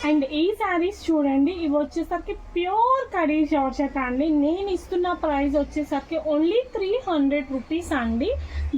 And ఈ శారీస్ చూడండి, ఇవి వచ్చేసరికి ప్యూర్ కడీ జార్జెట్ అండి. నేను ఇస్తున్న ప్రైస్ వచ్చేసరికి ఓన్లీ 300 రూపీస్ అండి.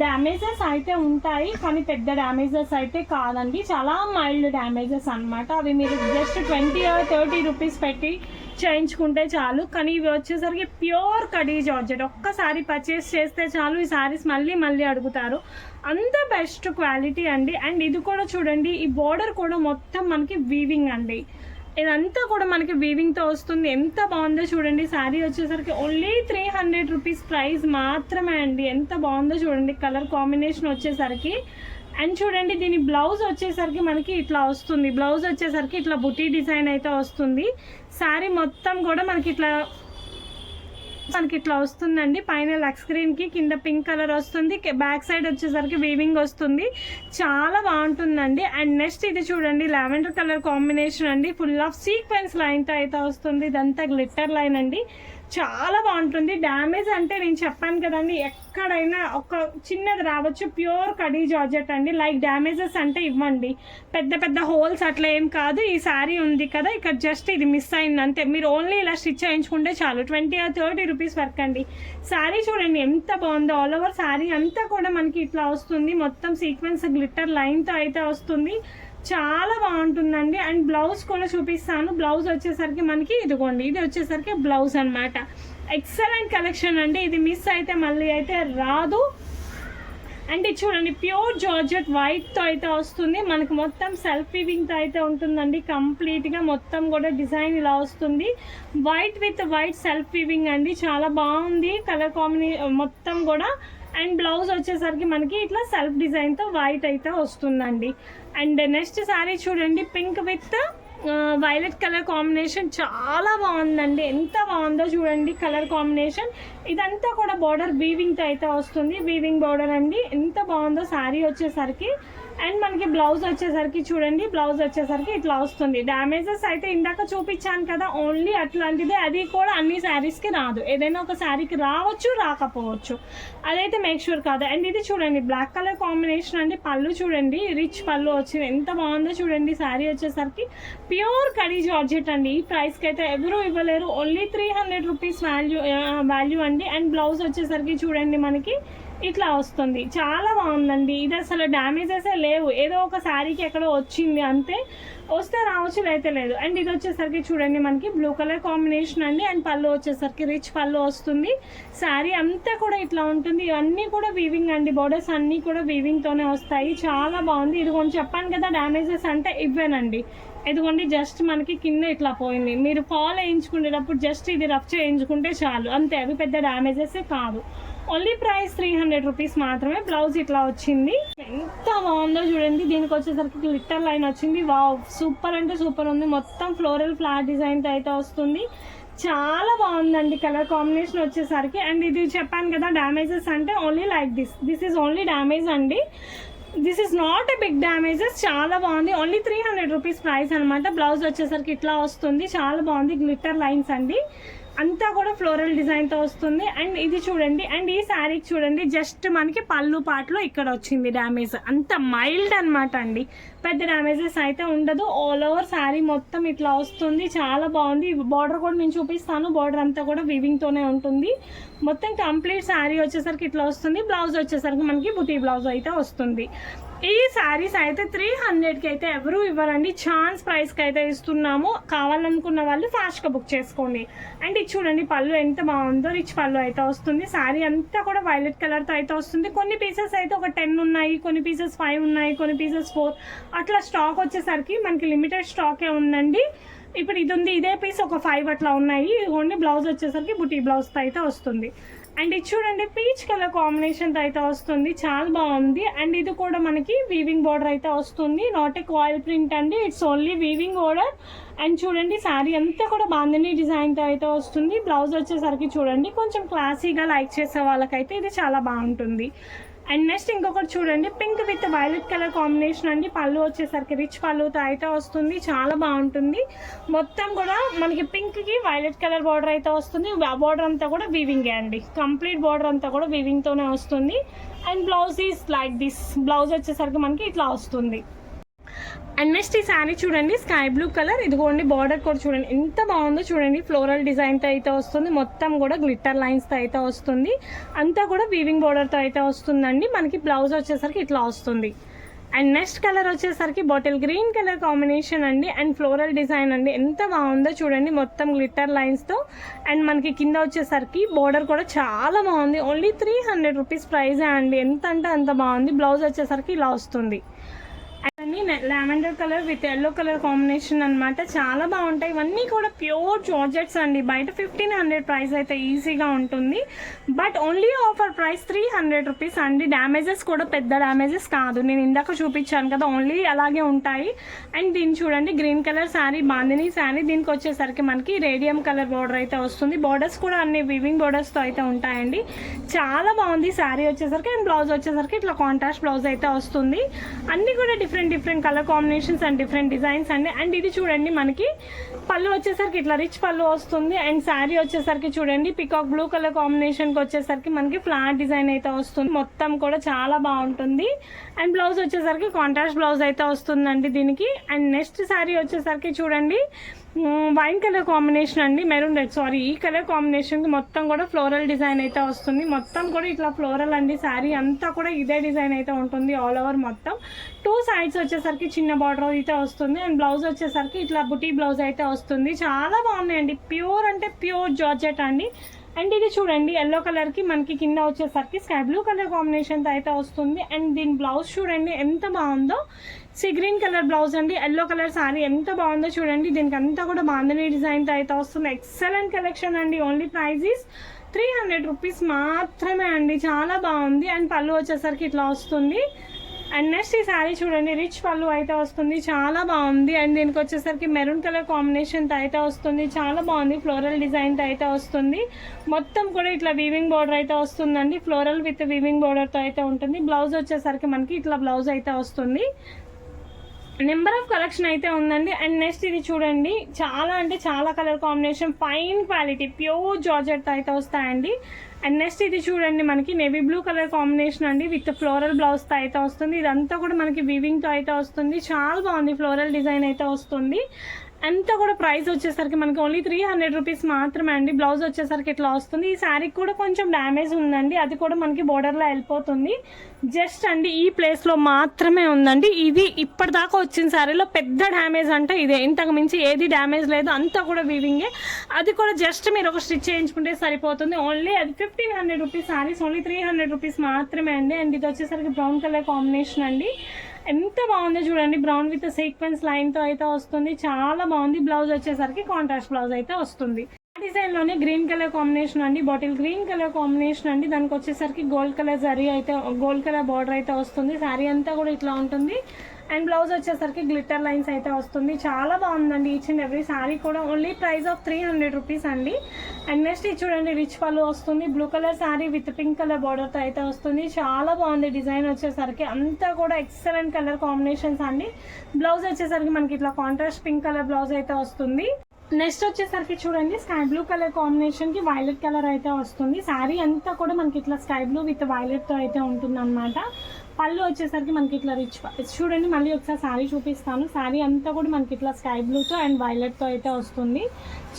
డ్యామేజెస్ అయితే ఉంటాయి, కానీ పెద్ద డ్యామేజెస్ అయితే కాదండి, చాలా మైల్డ్ డ్యామేజెస్ అనమాట. అవి మీరు జస్ట్ 20 or 30 రూపీస్ పెట్టి చేయించుకుంటే చాలు. కానీ ఇవి వచ్చేసరికి ప్యూర్ కడీ జార్జెట్. ఒక్కసారి పర్చేస్ చేస్తే చాలు, ఈ శారీస్ మళ్ళీ మళ్ళీ అడుగుతారు, అంత బెస్ట్ క్వాలిటీ అండి. అండ్ ఇది కూడా చూడండి, ఈ బోర్డర్ కూడా మొత్తం మనకి వీవింగ్ అండి. ఇదంతా కూడా మనకి వీవింగ్తో వస్తుంది. ఎంత బాగుందో చూడండి. శారీ వచ్చేసరికి ఓన్లీ 300 రూపీస్ ప్రైస్ మాత్రమే అండి. ఎంత బాగుందో చూడండి కలర్ కాంబినేషన్ వచ్చేసరికి. అండ్ చూడండి, దీని బ్లౌజ్ వచ్చేసరికి మనకి ఇట్లా వస్తుంది. బ్లౌజ్ వచ్చేసరికి ఇట్లా బుటీ డిజైన్ అయితే వస్తుంది. శారీ మొత్తం కూడా మనకి ఇట్లా వస్తుందండి. పైన లక్స్ గ్రీన్కి కింద పింక్ కలర్ వస్తుంది. బ్యాక్ సైడ్ వచ్చేసరికి వీవింగ్ వస్తుంది. చాలా బాగుంటుందండి. అండ్ నెక్స్ట్ ఇది చూడండి, లావెండర్ కలర్ కాంబినేషన్ అండి. ఫుల్ ఆఫ్ సీక్వెన్స్ లైన్తో అయితే వస్తుంది. ఇదంతా గ్లిట్టర్ లైన్ అండి. చాలా బాగుంటుంది. డ్యామేజ్ అంటే నేను చెప్పాను కదండి, ఎక్కడైనా ఒక చిన్నది రావచ్చు. ప్యూర్ కడీ జార్జెట్ అండి. లైక్ డ్యామేజెస్ అంటే ఇవ్వండి, పెద్ద పెద్ద హోల్స్ అట్లా ఏం కాదు. ఈ శారీ ఉంది కదా, ఇక్కడ జస్ట్ ఇది మిస్ అయింది అంతే. మీరు ఓన్లీ ఇలా స్టిచ్ చేయించుకుంటే చాలు. 20 or 30 రూపీస్ వరకు అండి. శారీ చూడండి ఎంత బాగుందో. ఆల్ ఓవర్ శారీ అంతా కూడా మనకి ఇట్లా వస్తుంది. మొత్తం సీక్వెన్స్ గ్లిట్టర్ లైన్తో అయితే వస్తుంది. చాలా బాగుంటుందండి. అండ్ బ్లౌజ్ కూడా చూపిస్తాను. బ్లౌజ్ వచ్చేసరికి మనకి ఇదిగోండి, ఇది వచ్చేసరికి బ్లౌజ్ అనమాట. ఎక్సలెంట్ కలెక్షన్ అండి. ఇది మిస్ అయితే మళ్ళీ అయితే రాదు. అండ్ ఇది చూడండి, ప్యూర్ జార్జెట్ వైట్తో అయితే వస్తుంది. మనకు మొత్తం సెల్ఫ్ వీవింగ్తో అయితే ఉంటుందండి. కంప్లీట్గా మొత్తం కూడా డిజైన్ ఇలా వస్తుంది. White with white self weaving అండి. చాలా బాగుంది కలర్ కాంబినేషన్ మొత్తం కూడా. అండ్ బ్లౌజ్ వచ్చేసరికి మనకి ఇట్లా సెల్ఫ్ డిజైన్తో వైట్ అయితే వస్తుందండి. అండ్ నెక్స్ట్ శారీ చూడండి, pink with violet colour combination. చాలా బాగుందండి. ఎంత బాగుందో చూడండి కలర్ కాంబినేషన్. ఇదంతా కూడా బార్డర్ వీవింగ్తో అయితే వస్తుంది. వీవింగ్ బార్డర్ అండి. ఎంత బాగుందో శారీ వచ్చేసరికి. అండ్ మనకి బ్లౌజ్ వచ్చేసరికి చూడండి, బ్లౌజ్ వచ్చేసరికి ఇట్లా వస్తుంది. డ్యామేజెస్ అయితే ఇందాక చూపించాను కదా, ఓన్లీ అట్లాంటిదే. అది కూడా అన్ని శారీస్కి రాదు. ఏదైనా ఒక శారీకి రావచ్చు, రాకపోవచ్చు, అదైతే మేక్ షూర్ కాదు. అండ్ ఇది చూడండి, బ్లాక్ కలర్ కాంబినేషన్ అండి. పళ్ళు చూడండి, రిచ్ పళ్ళు వచ్చింది. ఎంత బాగుందో చూడండి. శారీ వచ్చేసరికి ప్యూర్ కడీ జార్జెట్ అండి. ఈ ప్రైస్కి అయితే ఎవరు ఇవ్వలేరు. ఓన్లీ 300 రూపీస్ వాల్యూ అండి. అండ్ బ్లౌజ్ వచ్చేసరికి చూడండి మనకి ఇట్లా వస్తుంది. చాలా బాగుందండి. ఇది అసలు డ్యామేజెసే లేవు. ఏదో ఒక శారీకి ఎక్కడో వచ్చింది అంతే, వస్తే రావచ్చు, అయితే లేదు. అండ్ ఇది వచ్చేసరికి చూడండి మనకి బ్లూ కలర్ కాంబినేషన్ అండి. అండ్ పళ్ళు వచ్చేసరికి రిచ్ పళ్ళు వస్తుంది. శారీ అంతా కూడా ఇట్లా ఉంటుంది. ఇవన్నీ కూడా వీవింగ్ అండి. బోర్డర్స్ అన్నీ కూడా వీవింగ్తోనే వస్తాయి. చాలా బాగుంది. ఇది కొంచెం చెప్పాను కదా, డ్యామేజెస్ అంటే ఇవ్వేనండి. ఇదిగోండి, జస్ట్ మనకి కింద ఇట్లా పోయింది. మీరు ఫాల్ వేయించుకునేటప్పుడు జస్ట్ ఇది రఫ్ చేయించుకుంటే చాలు అంతే. అవి పెద్ద డ్యామేజెస్ కాదు. ఓన్లీ ప్రైస్ 300 రూపీస్ మాత్రమే. బ్లౌజ్ ఇట్లా వచ్చింది. ఎంత బాగుందో చూడండి. దీనికి వచ్చేసరికి గ్లిట్టర్ లైన్ వచ్చింది. వావ్, సూపర్ అంటే సూపర్ ఉంది. మొత్తం ఫ్లోరల్ ఫ్లవర్ డిజైన్తో అయితే వస్తుంది. చాలా బాగుందండి కలర్ కాంబినేషన్ వచ్చేసరికి. అండ్ ఇది చెప్పాను కదా, డ్యామేజెస్ అంటే only like this is only damage అండి. This is not a big damages. చాలా బాగుంది. ఓన్లీ 300 రూపీస్ ప్రైస్ అనమాట. బ్లౌజ్ వచ్చేసరికి ఇట్లా వస్తుంది. చాలా బాగుంది. గ్లిట్టర్ లైన్స్ అండి. అంతా కూడా ఫ్లోరల్ డిజైన్తో వస్తుంది. అండ్ ఇది చూడండి. అండ్ ఈ శారీకి చూడండి, జస్ట్ మనకి పళ్ళు పాటలో ఇక్కడ వచ్చింది డ్యామేజ్. అంత మైల్డ్ అనమాట అండి. పెద్ద డ్యామేజెస్ అయితే ఉండదు. ఆల్ ఓవర్ శారీ మొత్తం ఇట్లా వస్తుంది. చాలా బాగుంది. బార్డర్ కూడా నేను చూపిస్తాను. బార్డర్ అంతా కూడా వీవింగ్తోనే ఉంటుంది. మొత్తం కంప్లీట్ శారీ వచ్చేసరికి ఇట్లా వస్తుంది. బ్లౌజ్ వచ్చేసరికి మనకి బుటీ బ్లౌజ్ అయితే వస్తుంది. ఈ శారీస్ అయితే 300కి అయితే ఎవరు ఇవ్వరండి. ఛాన్స్ ప్రైస్కి అయితే ఇస్తున్నాము. కావాలనుకున్న వాళ్ళు ఫాస్ట్గా బుక్ చేసుకోండి. అండ్ ఇది చూడండి, పళ్ళు ఎంత బాగుందో. రిచ్ పళ్ళు అయితే వస్తుంది. శారీ అంతా కూడా వైలెట్ కలర్తో అయితే వస్తుంది. కొన్ని పీసెస్ అయితే ఒక 10 ఉన్నాయి, కొన్ని పీసెస్ 5 ఉన్నాయి, కొన్ని పీసెస్ 4 అట్లా. స్టాక్ వచ్చేసరికి మనకి లిమిటెడ్ స్టాకే ఉందండి. ఇప్పుడు ఇది ఉంది, ఇదే పీస్ ఒక 5 అట్లా ఉన్నాయి. ఓన్లీ బ్లౌజ్ వచ్చేసరికి బుటీ బ్లౌజ్తో అయితే వస్తుంది. అండ్ ఇది చూడండి, పీచ్ కలర్ కాంబినేషన్తో అయితే వస్తుంది. చాలా బాగుంది. అండ్ ఇది కూడా మనకి వీవింగ్ బార్డర్ అయితే వస్తుంది. నాట్ ఏ కాయిల్ ప్రింట్ అండి, it's only weaving border. And చూడండి, శారీ అంతా కూడా బాందిని డిజైన్తో అయితే వస్తుంది. బ్లౌజ్ వచ్చేసరికి చూడండి, కొంచెం క్లాసీగా లైక్ చేసే వాళ్ళకైతే ఇది చాలా బాగుంటుంది. అండ్ నెక్స్ట్ ఇంకొకటి చూడండి, pink with violet colour combination అండి. పళ్ళు వచ్చేసరికి రిచ్ పళ్ళుతో అయితే వస్తుంది. చాలా బాగుంటుంది. మొత్తం కూడా మనకి పింక్కి వైలెట్ కలర్ బార్డర్ అయితే వస్తుంది. బార్డర్ అంతా కూడా వీవింగే అండి. కంప్లీట్ బార్డర్ అంతా కూడా వీవింగ్తోనే వస్తుంది. And blouse is like this. Blouse వచ్చేసరికి మనకి ఇట్లా వస్తుంది. అండ్ నెక్స్ట్ ఈ శారీ చూడండి స్కై బ్లూ కలర్, ఇదిగోండి బార్డర్ కూడా చూడండి ఎంత బాగుందో చూడండి. ఫ్లోరల్ డిజైన్తో అయితే వస్తుంది, మొత్తం కూడా గ్లిట్టర్ లైన్స్తో అయితే వస్తుంది, అంతా కూడా వీవింగ్ బార్డర్తో అయితే వస్తుందండి. మనకి బ్లౌజ్ వచ్చేసరికి ఇట్లా వస్తుంది. అండ్ నెక్స్ట్ కలర్ వచ్చేసరికి బాటిల్ గ్రీన్ కలర్ కాంబినేషన్ అండి. అండ్ ఫ్లోరల్ డిజైన్ అండి, ఎంత బాగుందో చూడండి, మొత్తం గ్లిట్టర్ లైన్స్తో. అండ్ మనకి కింద వచ్చేసరికి బార్డర్ కూడా చాలా బాగుంది. ఓన్లీ 300 రూపీస్ ప్రైజే అండి, ఎంత అంటే అంత బాగుంది. బ్లౌజ్ వచ్చేసరికి ఇలా వస్తుంది. అన్నీ lavender colour with yellow colour combination అనమాట, చాలా బాగుంటాయి. ఇవన్నీ కూడా ప్యూర్ జార్జెట్స్ అండి. బయట 1500 ప్రైస్ అయితే ఈజీగా ఉంటుంది, but only offer price 300 rupees అండి. డ్యామేజెస్ కూడా పెద్ద డ్యామేజెస్ కాదు, నేను ఇందాక చూపించాను కదా, ఓన్లీ అలాగే ఉంటాయి. అండ్ దీన్ని చూడండి గ్రీన్ కలర్ శారీ, బాందిని శారీ, దీనికి వచ్చేసరికి మనకి రేడియం కలర్ బార్డర్ అయితే వస్తుంది. బార్డర్స్ కూడా అన్ని వివింగ్ బార్డర్స్తో అయితే ఉంటాయండి, చాలా బాగుంది శారీ వచ్చేసరికి. అండ్ బ్లౌజ్ వచ్చేసరికి ఇట్లా కాంట్రాస్ట్ బ్లౌజ్ అయితే వస్తుంది. అన్నీ కూడా different colour combinations and different designs అండి. అండ్ ఇది చూడండి మనకి పళ్ళు వచ్చేసరికి ఇట్లా రిచ్ పళ్ళు వస్తుంది. అండ్ శారీ వచ్చేసరికి చూడండి పికాక్ బ్లూ కలర్ కాంబినేషన్కి వచ్చేసరికి మనకి ఫ్లాట్ డిజైన్ అయితే వస్తుంది, మొత్తం కూడా చాలా బాగుంటుంది. అండ్ బ్లౌజ్ వచ్చేసరికి కాంట్రాస్ట్ బ్లౌజ్ అయితే వస్తుందండి దీనికి. అండ్ నెక్స్ట్ శారీ వచ్చేసరికి చూడండి వైన్ కలర్ కాంబినేషన్ అండి, మెరూన్ రెడ్, సారీ ఈ కలర్ కాంబినేషన్కి మొత్తం కూడా ఫ్లోరల్ డిజైన్ అయితే వస్తుంది, మొత్తం కూడా ఇట్లా ఫ్లోరల్ అండి. శారీ అంతా కూడా ఇదే డిజైన్ అయితే ఉంటుంది ఆల్ ఓవర్ మొత్తం. 2 సైడ్స్ వచ్చేసరికి చిన్న బార్డర్ అయితే వస్తుంది. అండ్ బ్లౌజ్ వచ్చేసరికి ఇట్లా బుటీ బ్లౌజ్ అయితే వస్తుంది, చాలా బాగున్నాయండి. ప్యూర్ అంటే ప్యూర్ జార్జెట్ అండి. అండ్ ఇది చూడండి ఎల్లో కలర్కి మనకి కింద వచ్చేసరికి స్కై బ్లూ కలర్ కాంబినేషన్తో అయితే వస్తుంది. అండ్ దీని బ్లౌజ్ చూడండి ఎంత బాగుందో, సీ గ్రీన్ కలర్ బ్లౌజ్ అండి. ఎల్లో కలర్ శారీ ఎంత బాగుందో చూడండి, దీనికి అంతా కూడా బాంధనీ డిజైన్తో అయితే వస్తుంది. ఎక్సలెంట్ కలెక్షన్ అండి. ఓన్లీ ప్రైజ్ ఈస్ 300 రూపీస్ మాత్రమే అండి, చాలా బాగుంది. అండ్ పళ్ళు వచ్చేసరికి ఇట్లా వస్తుంది. అండ్ నెక్స్ట్ ఈ శారీ చూడండి రిచ్ పళ్ళు అయితే వస్తుంది, చాలా బాగుంది. అండ్ దీనికి వచ్చేసరికి మెరూన్ కలర్ కాంబినేషన్తో అయితే వస్తుంది, చాలా బాగుంది. ఫ్లోరల్ డిజైన్తో అయితే వస్తుంది, మొత్తం కూడా ఇట్లా వీవింగ్ బార్డర్ అయితే వస్తుందండి. ఫ్లోరల్ విత్ వీవింగ్ బార్డర్తో అయితే ఉంటుంది. బ్లౌజ్ వచ్చేసరికి మనకి ఇట్లా బ్లౌజ్ అయితే వస్తుంది. నెంబర్ ఆఫ్ కలెక్షన్ అయితే ఉందండి. అండ్ నెక్స్ట్ ఇది చూడండి చాలా అంటే చాలా colour combination, fine quality pure georgette అయితే వస్తాయండి. అండ్ నెక్స్ట్ ఇది చూడండి మనకి నేవీ బ్లూ కలర్ కాంబినేషన్ అండి, విత్ ఫ్లోరల్ బ్లౌజ్తో అయితే వస్తుంది. ఇదంతా కూడా మనకి వీవింగ్తో అయితే వస్తుంది, చాలా బాగుంది. ఫ్లోరల్ డిజైన్ అయితే వస్తుంది. అంతా కూడా ప్రైస్ వచ్చేసరికి మనకి ఓన్లీ 300 రూపీస్ మాత్రమే అండి. బ్లౌజ్ వచ్చేసరికి ఇట్లా వస్తుంది. ఈ శారీకి కూడా కొంచెం డ్యామేజ్ ఉందండి, అది కూడా మనకి బోర్డర్లో వెళ్ళిపోతుంది. జస్ట్ అండి ఈ ప్లేస్లో మాత్రమే ఉందండి. ఇది ఇప్పటిదాకా వచ్చిన శారీలో పెద్ద డ్యామేజ్ అంటే ఇదే, ఇంతకు మించి ఏది డ్యామేజ్ లేదు, అంతా కూడా వీవింగే. అది కూడా జస్ట్ మీరు ఒక స్టిచ్ చేయించుకుంటే సరిపోతుంది. ఓన్లీ అది 1500 రూపీస్ శారీస్, ఓన్లీ 300 రూపీస్ మాత్రమే అండి. అండ్ ఇది వచ్చేసరికి బ్రౌన్ కలర్ కాంబినేషన్ అండి, ఎంత బాగుందో చూడండి. బ్రౌన్ విత్ సీక్వెన్స్ లైన్తో అయితే వస్తుంది, చాలా బాగుంది. బ్లౌజ్ వచ్చేసరికి కాంట్రాస్ట్ బ్లౌజ్ అయితే వస్తుంది. డిజైన్లోనే గ్రీన్ కలర్ కాంబినేషన్ అండి, బాటిల్ గ్రీన్ కలర్ కాంబినేషన్ అండి. దానికి వచ్చేసరికి గోల్డ్ కలర్ జరీ అయితే, గోల్డ్ కలర్ బార్డర్ అయితే వస్తుంది. శారీ అంతా కూడా ఇట్లా ఉంటుంది. అండ్ బ్లౌజ్ వచ్చేసరికి గ్లిట్టర్ లైన్స్ అయితే వస్తుంది, చాలా బాగుందండి. ఈచ్ అండ్ ఎవ్రీ శారీ కూడా ఓన్లీ ప్రైస్ ఆఫ్ 300 రూపీస్ అండి. అండ్ నెక్స్ట్ ఇది చూడండి రిచ్ పళ్ళు వస్తుంది, blue colour sari with pink colour బార్డర్తో అయితే వస్తుంది, చాలా బాగుంది. డిజైన్ వచ్చేసరికి అంతా కూడా ఎక్సలెంట్ కలర్ కాంబినేషన్స్ అండి. బ్లౌజ్ వచ్చేసరికి మనకి ఇట్లా కాంట్రాస్ట్ పింక్ కలర్ బ్లౌజ్ అయితే వస్తుంది. నెక్స్ట్ వచ్చేసరికి చూడండి స్కై బ్లూ కలర్ కాంబినేషన్కి వైలెట్ కలర్ అయితే వస్తుంది. శారీ అంతా కూడా మనకి ఇట్లా స్కై బ్లూ విత్ వైలెట్తో అయితే ఉంటుంది అనమాట. పళ్ళు వచ్చేసరికి మనకి ఇట్లా రిచ్ చూడండి, మళ్ళీ ఒకసారి శారీ చూపిస్తాను. శారీ అంతా కూడా మనకి ఇట్లా స్కై బ్లూతో అండ్ వైలెట్తో అయితే వస్తుంది,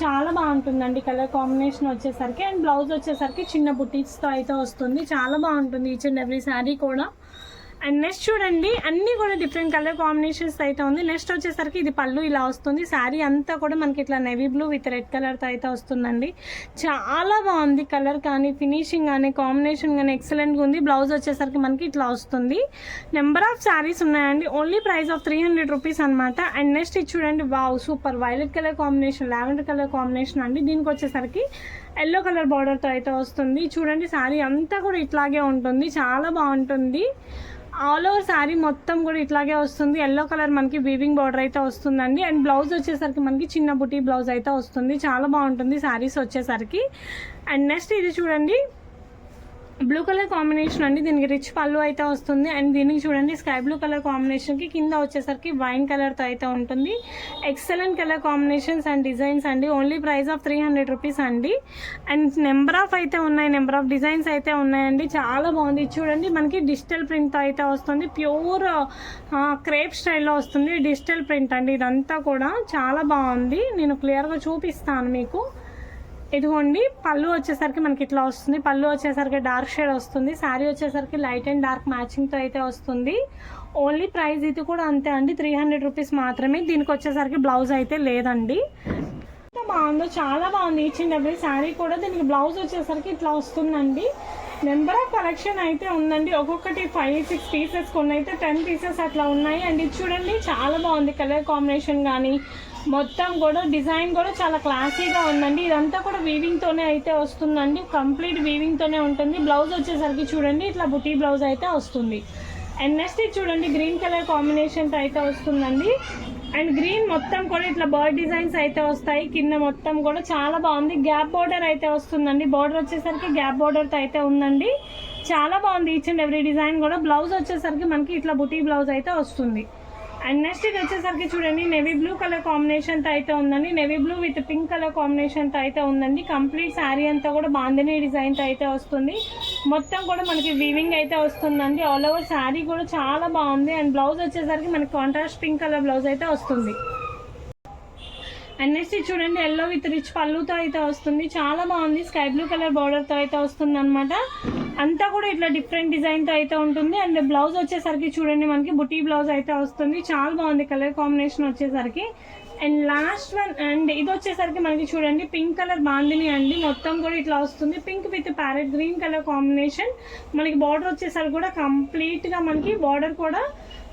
చాలా బాగుంటుందండి కలర్ కాంబినేషన్ వచ్చేసరికి. అండ్ బ్లౌజ్ వచ్చేసరికి చిన్న బుటీస్తో అయితే వస్తుంది, చాలా బాగుంటుంది ఈచ్ అండ్ ఎవ్రీ శారీ కూడా. అండ్ నెక్స్ట్ చూడండి అన్నీ కూడా డిఫరెంట్ కలర్ కాంబినేషన్స్ అయితే ఉంది. నెక్స్ట్ వచ్చేసరికి ఇది పళ్ళు ఇలా వస్తుంది. శారీ అంతా కూడా మనకి ఇట్లా నేవీ బ్లూ విత్ రెడ్ కలర్తో అయితే వస్తుందండి, చాలా బాగుంది. కలర్ కానీ ఫినిషింగ్ కానీ కాంబినేషన్ కానీ ఎక్సలెంట్గా ఉంది. బ్లౌజ్ వచ్చేసరికి మనకి ఇట్లా వస్తుంది. నెంబర్ ఆఫ్ శారీస్ ఉన్నాయండి, ఓన్లీ ప్రైస్ ఆఫ్ 300 రూపీస్ అనమాట. అండ్ నెక్స్ట్ ఇది చూడండి wow super violet colour combination, lavender colour combination అండి. దీనికి వచ్చేసరికి ఎల్లో కలర్ బార్డర్తో అయితే వస్తుంది. చూడండి శారీ అంతా కూడా ఇట్లాగే ఉంటుంది, చాలా బాగుంటుంది. ఆల్ ఓవర్ శారీ మొత్తం కూడా ఇట్లాగే వస్తుంది. ఎల్లో కలర్ మనకి వీవింగ్ బార్డర్ అయితే వస్తుందండి. అండ్ బ్లౌజ్ వచ్చేసరికి మనకి చిన్న బుటీ బ్లౌజ్ అయితే వస్తుంది, చాలా బాగుంటుంది శారీస్ వచ్చేసరికి. అండ్ నెక్స్ట్ ఇది చూడండి బ్లూ కలర్ కాంబినేషన్ అండి, దీనికి రిచ్ పళ్ళు అయితే వస్తుంది. అండ్ దీనికి చూడండి స్కై బ్లూ కలర్ కాంబినేషన్కి కింద వచ్చేసరికి వైన్ కలర్తో అయితే ఉంటుంది. Excellent colour combinations and designs అండి. ఓన్లీ ప్రైస్ ఆఫ్ 300 రూపీస్ అండి. అండ్ నెంబర్ ఆఫ్ అయితే ఉన్నాయి, నెంబర్ ఆఫ్ డిజైన్స్ అయితే ఉన్నాయండి. చాలా బాగుంది. చూడండి మనకి డిజిటల్ ప్రింట్తో అయితే వస్తుంది. ప్యూర్ క్రేప్ స్టైల్లో వస్తుంది. డిజిటల్ ప్రింట్ అండి ఇదంతా కూడా. చాలా బాగుంది. నేను క్లియర్గా చూపిస్తాను మీకు. ఇదిగోండి పళ్ళు వచ్చేసరికి మనకి ఇట్లా వస్తుంది. పళ్ళు వచ్చేసరికి డార్క్ షేడ్ వస్తుంది. శారీ వచ్చేసరికి లైట్ అండ్ డార్క్ మ్యాచింగ్తో అయితే వస్తుంది. ఓన్లీ ప్రైస్ ఇది కూడా అంతే అండి, 300 రూపీస్ మాత్రమే. దీనికి వచ్చేసరికి బ్లౌజ్ అయితే లేదండి. బాగుందో, చాలా బాగుంది. ఈచ్ అండ్ ఎవ్రీ శారీ కూడా. దీనికి బ్లౌజ్ వచ్చేసరికి ఇట్లా వస్తుందండి. నెంబర్ ఆఫ్ కలెక్షన్ అయితే ఉందండి. ఒక్కొక్కటి 5-6 పీసెస్, కొన్ని అయితే 10 పీసెస్ అట్లా ఉన్నాయి. అండ్ ఇది చూడండి చాలా బాగుంది. కలర్ కాంబినేషన్ కానీ మొత్తం కూడా డిజైన్ కూడా చాలా క్లాసీగా ఉందండి. ఇదంతా కూడా వీవింగ్తోనే అయితే వస్తుందండి. కంప్లీట్ వీవింగ్తోనే ఉంటుంది. బ్లౌజ్ వచ్చేసరికి చూడండి ఇట్లా బుటీ బ్లౌజ్ అయితే వస్తుంది. అండ్ నెక్స్ట్ ఇది చూడండి గ్రీన్ కలర్ కాంబినేషన్తో అయితే వస్తుందండి. అండ్ గ్రీన్ మొత్తం కూడా ఇట్లా బర్డ్ డిజైన్స్ అయితే వస్తాయి. కింద మొత్తం కూడా చాలా బాగుంది. గ్యాప్ బార్డర్ అయితే వస్తుందండి. బార్డర్ వచ్చేసరికి గ్యాప్ బార్డర్తో అయితే ఉందండి. చాలా బాగుంది. ఈచ్ అండ్ ఎవ్రీ డిజైన్ కూడా. బ్లౌజ్ వచ్చేసరికి మనకి ఇట్లా బుటీ బ్లౌజ్ అయితే వస్తుంది. అండ్ నెక్స్ట్ ఇది వచ్చేసరికి చూడండి నేవీ బ్లూ కలర్ కాంబినేషన్తో అయితే ఉందండి. Navy blue with pink colour కాంబినేషన్తో అయితే ఉందండి. కంప్లీట్ శారీ అంతా కూడా బాందిని డిజైన్తో అయితే వస్తుంది. మొత్తం కూడా మనకి వీవింగ్ అయితే వస్తుందండి. ఆల్ ఓవర్ శారీ కూడా చాలా బాగుంది. అండ్ బ్లౌజ్ వచ్చేసరికి మనకి కాంట్రాస్ట్ పింక్ కలర్ బ్లౌజ్ అయితే వస్తుంది. అండ్ నెక్స్ట్ ఇది చూడండి ఎల్లో విత్ రిచ్ పళ్ళుతో అయితే వస్తుంది. చాలా బాగుంది. స్కై బ్లూ కలర్ బార్డర్తో అయితే వస్తుంది అనమాట. అంతా కూడా ఇట్లా డిఫరెంట్ డిజైన్తో అయితే ఉంటుంది. అండ్ బ్లౌజ్ వచ్చేసరికి చూడండి మనకి బుటీ బ్లౌజ్ అయితే వస్తుంది. చాలా బాగుంది కలర్ కాంబినేషన్ వచ్చేసరికి. అండ్ లాస్ట్ వన్ అండ్ ఇది వచ్చేసరికి మనకి చూడండి పింక్ కలర్ బాందిని అండి. మొత్తం కూడా ఇట్లా వస్తుంది. Pink with parrot green colour combination. మనకి బార్డర్ వచ్చేసరికి కూడా కంప్లీట్గా మనకి బార్డర్ కూడా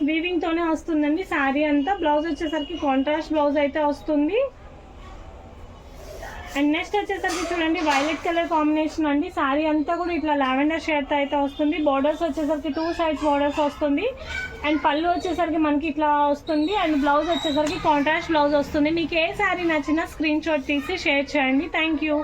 వీవింగ్తోనే వస్తుందండి శారీ అంతా. బ్లౌజ్ వచ్చేసరికి కాంట్రాస్ట్ బ్లౌజ్ అయితే వస్తుంది. అండ్ నెక్స్ట్ వచ్చేసరికి చూడండి వైలెట్ కలర్ కాంబినేషన్ అండి. శారీ అంతా కూడా ఇట్లా లావెండర్ షేడ్తో అయితే వస్తుంది. బార్డర్స్ వచ్చేసరికి 2 సైడ్స్ బార్డర్స్ వస్తుంది. అండ్ పళ్ళు వచ్చేసరికి మనకి ఇట్లా వస్తుంది. అండ్ బ్లౌజ్ వచ్చేసరికి కాంట్రాస్ట్ బ్లౌజ్ వస్తుంది. మీకు ఏ శారీ నచ్చినా స్క్రీన్ షాట్ తీసి షేర్ చేయండి. Thank you.